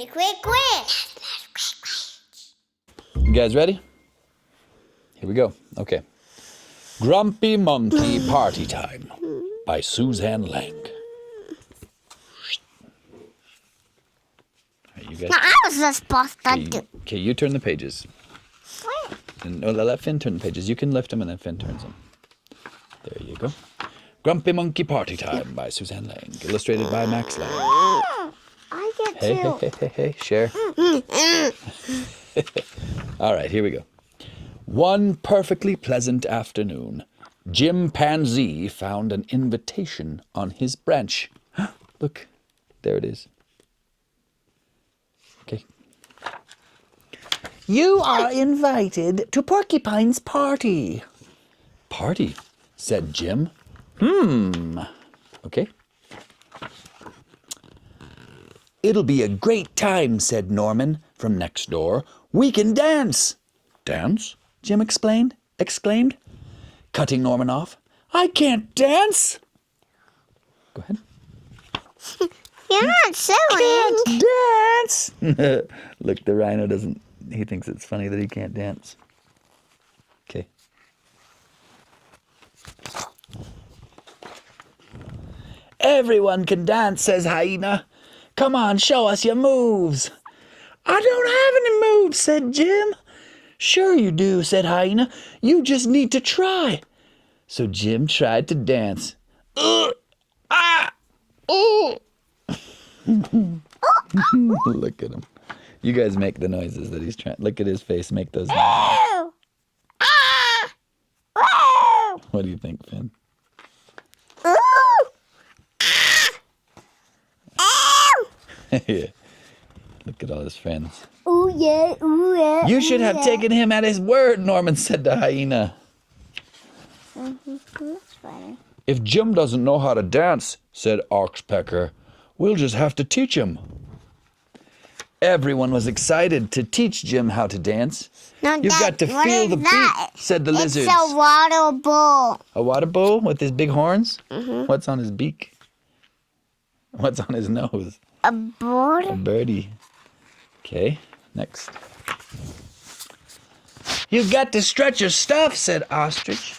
Ready, quick, quick. You guys ready? Here we go. Okay. Grumpy Monkey Party Time by Suzanne Lang. Right, you guys. Now, I was just supposed to do. Okay, you turn the pages. And, no, let Finn turn the pages. You can lift them and then Finn turns them. There you go. Grumpy Monkey Party Time by Suzanne Lang. Illustrated by Max Lang. I get Hey, share. All right, here we go. One perfectly pleasant afternoon, Chimpanzee found an invitation on his branch. Look, there it is. Okay. You are invited to Porcupine's party. Party, said Jim. Okay. It'll be a great time, said Norman from next door. We can dance. Dance? Jim exclaimed, cutting Norman off. I can't dance. Go ahead. You're not silly. Can't dance. Look, the rhino doesn't, he thinks it's funny that he can't dance. Okay. Everyone can dance, says Hyena. Come on, show us your moves. I don't have any moves, said Jim. Sure you do, said Hyena. You just need to try. So Jim tried to dance. Look at him. You guys make the noises that he's trying. Look at his face. Make those noises. What do you think, Finn? Yeah. Look at all his friends. Ooh, yeah, ooh, yeah. You should have taken him at his word, Norman said to Hyena. That's funny. If Jim doesn't know how to dance, said Oxpecker, we'll just have to teach him. Everyone was excited to teach Jim how to dance. No, You've got to feel the beat, said the lizards. It's a water bowl. A water bowl with his big horns? Mm-hmm. What's on his beak? What's on his nose? A bird? A birdie. Okay, next. You've got to stretch your stuff, said Ostrich.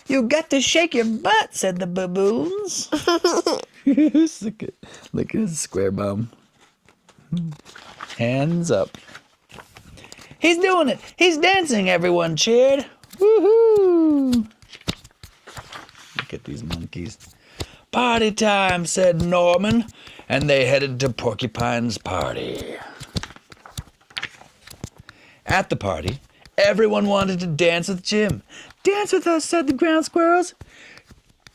You've got to shake your butt, said the baboons. Look at his square bum. Hands up. He's doing it. He's dancing, everyone cheered. Woohoo! Look at these monkeys. Party time, said Norman, and they headed to Porcupine's party. At the party, everyone wanted to dance with Jim. Dance with us, said the ground squirrels.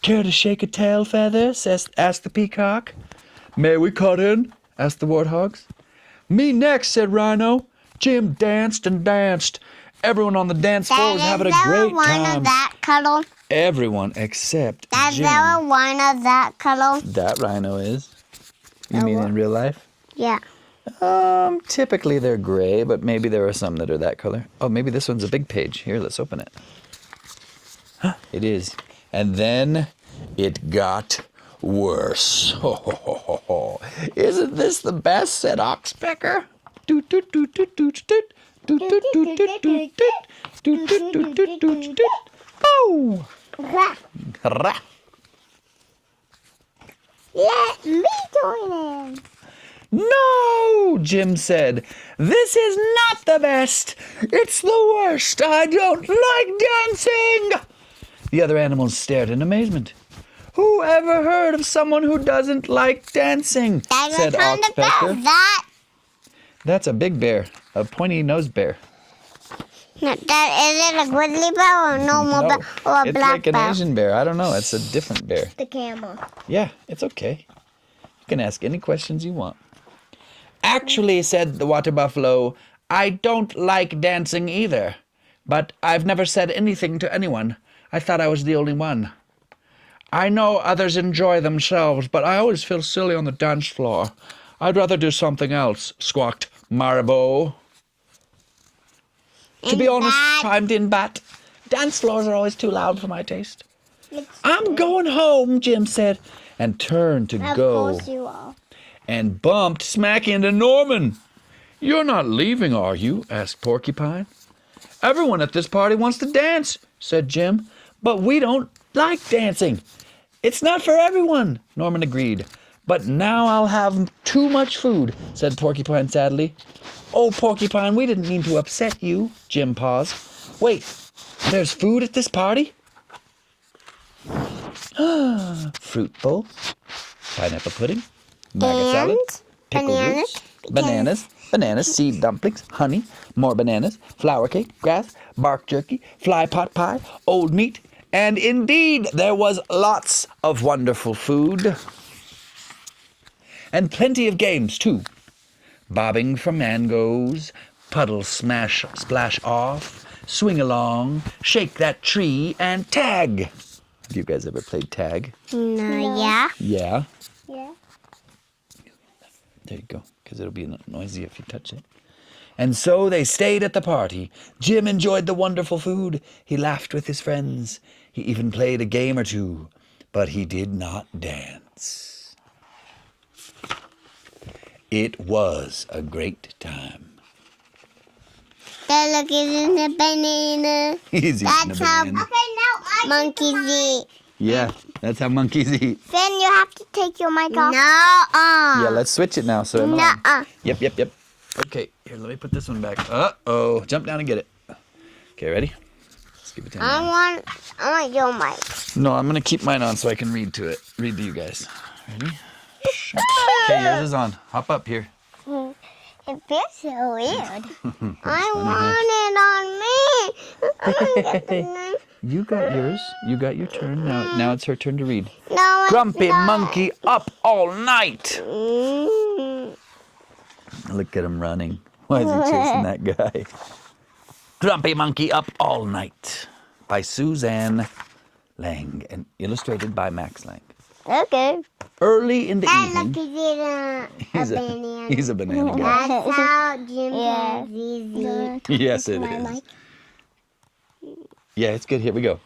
Care to shake a tail feather? Asked the peacock. May we cut in? Asked the warthogs. Me next, said Rhino. Jim danced and danced. Everyone on the dance floor was having a great time. Of that cuddle? Everyone except Jim. Is there a one of that cuddle? That rhino is. You mean in real life? Yeah. Typically they're gray, but maybe there are some that are that color. Oh, maybe this one's a big page. Here, let's open it. Huh, it is. And then it got worse. Isn't this the best, said Oxpecker. Oh! Let me join in. No, Jim said. This is not the best. It's the worst. I don't like dancing. The other animals stared in amazement. Who ever heard of someone who doesn't like dancing? Said Oxpecker. That's a big bear, a pointy-nosed bear. No, is it a grizzly bear or a normal bear or a black bear? It's like an Asian bear. I don't know. It's a different bear. The camel. Yeah, it's okay. You can ask any questions you want. Actually, said the water buffalo, I don't like dancing either. But I've never said anything to anyone. I thought I was the only one. I know others enjoy themselves, but I always feel silly on the dance floor. I'd rather do something else, squawked Marabou. To be honest, chimed in Bat, dance floors are always too loud for my taste. I'm going home, Jim said, and turned to go. Of course you are. and bumped smack into Norman. "You're not leaving, are you?" asked Porcupine. "Everyone at this party wants to dance," said Jim, "but we don't like dancing." "It's not for everyone," Norman agreed. "But now I'll have too much food," said Porcupine sadly. "Oh, Porcupine, we didn't mean to upset you," Jim paused. "Wait, there's food at this party?" Fruit bowl, pineapple pudding, maggot salad, pickled roots, bananas, seed dumplings, honey, more bananas, flour cake, grass, bark jerky, fly pot pie, old meat, and indeed there was lots of wonderful food. And plenty of games, too. Bobbing for mangoes, puddle smash splash off, swing along, shake that tree, and tag. Have you guys ever played tag? No, yeah. Yeah? Yeah. There you go, because it'll be noisy if you touch it. And so they stayed at the party. Jim enjoyed the wonderful food. He laughed with his friends. He even played a game or two, but he did not dance. It was a great time. Look, it's in the banana. He's eating That's a how banana. monkeys eat. Yeah, that's how monkeys eat. Finn, you have to take your mic off. Yeah, let's switch it now. So Nuh-uh. Yep. Okay, here, let me put this one back. Uh-oh, jump down and get it. Okay, ready? Let's give it to me. I want your mic. No, I'm going to keep mine on so I can read to you guys. Ready? Okay, yours is on. Hop up here. It feels so weird. I want it on me. You got yours. You got your turn. Now it's her turn to read. No, it's Grumpy not. monkey up all night. Mm. Look at him running. Why is he chasing that guy? Grumpy monkey up all night by Suzanne Lang and illustrated by Max Lang. Okay. Early in the And evening. look, he's a banana. He's a banana guy. That's how chimpanzees eat. Yes, it is. Yeah, it's good. Here we go.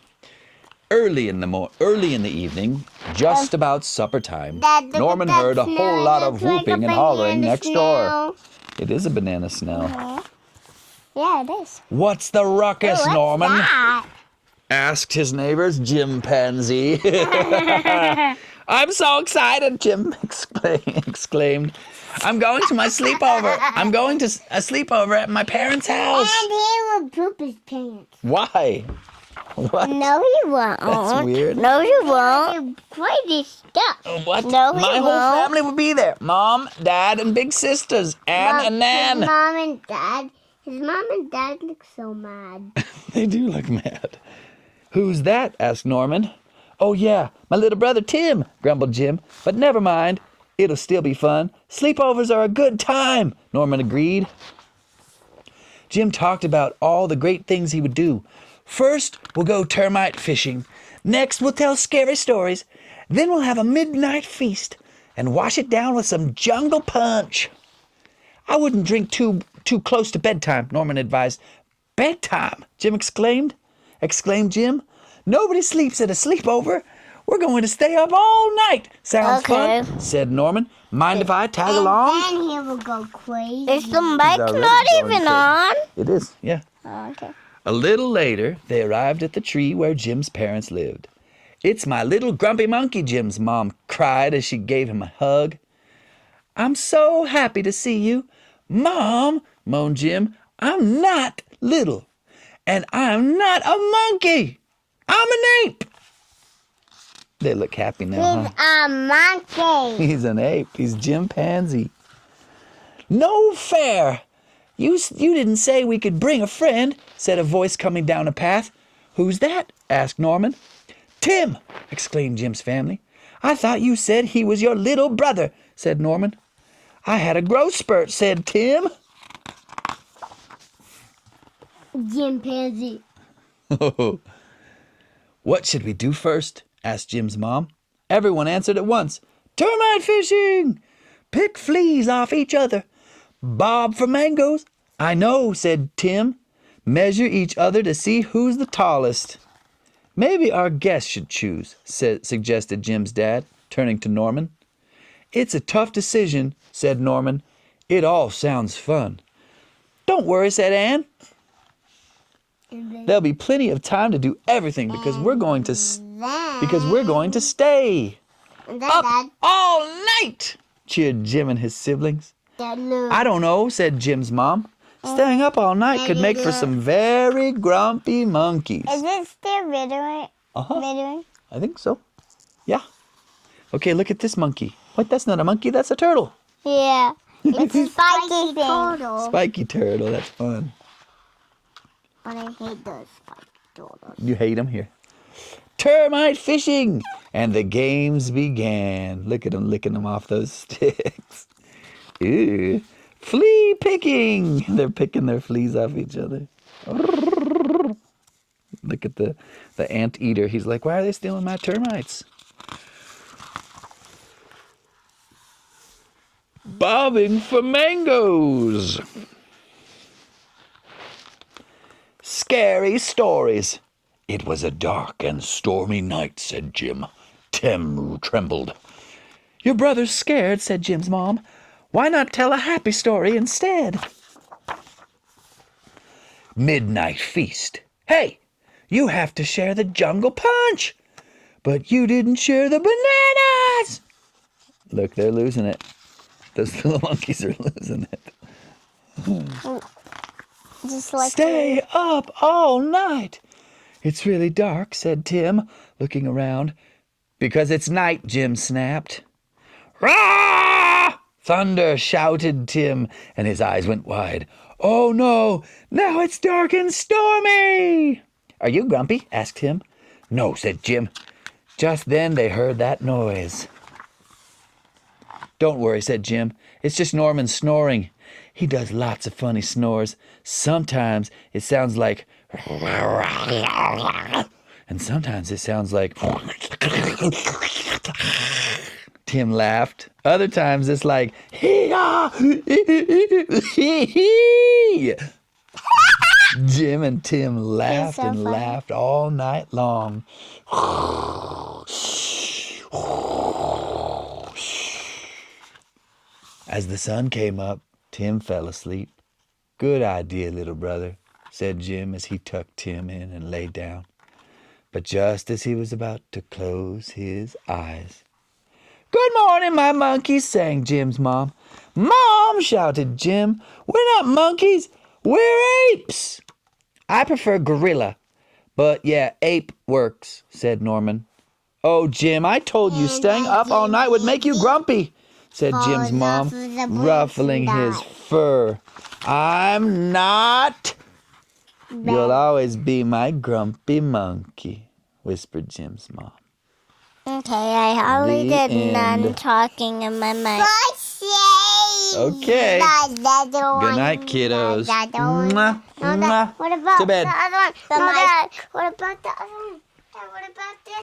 Early in the evening, just about supper time, Norman heard a whole lot of whooping and hollering next door. It is a banana smell. Yeah, it is. "What's the ruckus, What's Norman?" that? asked his neighbor's chimpanzee. "I'm so excited," Jim exclaimed. "I'm going to my sleepover. I'm going to a sleepover at my parents' house." And he will poop his pants. Why? What? No, you won't. That's weird. No, you won't. Crazy stuff. What? No, he My whole won't. family will be there. Mom, Dad, and big sisters, Ann and Nan. His mom and dad look so mad. They do look mad. "Who's that?" asked Norman. "Oh, yeah, my little brother Tim," grumbled Jim. "But never mind. It'll still be fun. Sleepovers are a good time," Norman agreed. Jim talked about all the great things he would do. "First, we'll go termite fishing. Next, we'll tell scary stories. Then we'll have a midnight feast and wash it down with some jungle punch." "I wouldn't drink too close to bedtime," Norman advised. "Bedtime?" exclaimed Jim. "Nobody sleeps at a sleepover. We're going to stay up all night." "Sounds Okay. fun," said Norman. "Mind if I tag along?" And then he will go crazy. Is the mic already not going even crazy. on? It is, yeah. Oh, okay. A little later, they arrived at the tree where Jim's parents lived. "It's my little grumpy monkey," Jim's mom cried as she gave him a hug. "I'm so happy to see you." "Mom," moaned Jim, "I'm not little. And I'm not a monkey. I'm an ape." They look happy now, He's huh? a monkey. He's an ape. He's chimpanzee. "No fair. You didn't say we could bring a friend," said a voice coming down a path. "Who's that?" asked Norman. "Tim," exclaimed Jim's family. "I thought you said he was your little brother," said Norman. "I had a growth spurt," said Tim. Chimpanzee. "What should we do first?" asked Jim's mom. Everyone answered at once. "Termite fishing! Pick fleas off each other. Bob for mangoes." "I know," said Tim. "Measure each other to see who's the tallest." "Maybe our guest should choose," suggested Jim's dad, turning to Norman. It's a tough decision, said Norman. It all sounds fun. Don't worry, said Anne. There'll be plenty of time to do everything because we're going to stay up all night, cheered Jim and his siblings. I don't know, said Jim's mom. Staying up all night could make for some very grumpy monkeys. Is it still videoing? Videoing? I think so. Yeah. Okay, look at this monkey. What? That's not a monkey, that's a turtle. Yeah. It's a spiky thing. Spiky turtle, that's fun. But I hate those spiky turtles. You hate them? Here. Termite fishing! And the games began. Look at them licking them off those sticks. Ew. Flea picking! They're picking their fleas off each other. Look at the anteater. He's like, why are they stealing my termites? Bobbing for mangoes. Scary stories. It was a dark and stormy night, said Jim. Tim trembled. Your brother's scared, said Jim's mom. Why not tell a happy story instead? Midnight feast. Hey, you have to share the jungle punch. But you didn't share the bananas. Look, they're losing it. Those little monkeys are losing it. Just like Stay up all night. It's really dark, said Tim, looking around. Because it's night, Jim snapped. Rah! Thunder, shouted Tim, and his eyes went wide. Oh no, now it's dark and stormy. Are you grumpy? asked Tim. No, said Jim. Just then they heard that noise. Don't worry, said Jim. It's just Norman snoring. He does lots of funny snores. Sometimes it sounds like... And sometimes it sounds like... Tim laughed. Other times it's like... Jim and Tim laughed so and funny. laughed all night long. As the sun came up, Tim fell asleep. Good idea, little brother, said Jim as he tucked Tim in and lay down. But just as he was about to close his eyes... Good morning, my monkeys, sang Jim's mom. Mom, shouted Jim, we're not monkeys, we're apes. I prefer gorilla, but yeah, ape works, said Norman. Oh, Jim, I told you staying up all night would make you grumpy, said Jim's mom, ruffling his fur. I'm not. You'll always be my grumpy monkey, whispered Jim's mom. Okay, I already The did none end. talking in my mic. Okay. Good night, kiddos. Mwah, mwah. What about To bed. the other one? What about the other one? What about this?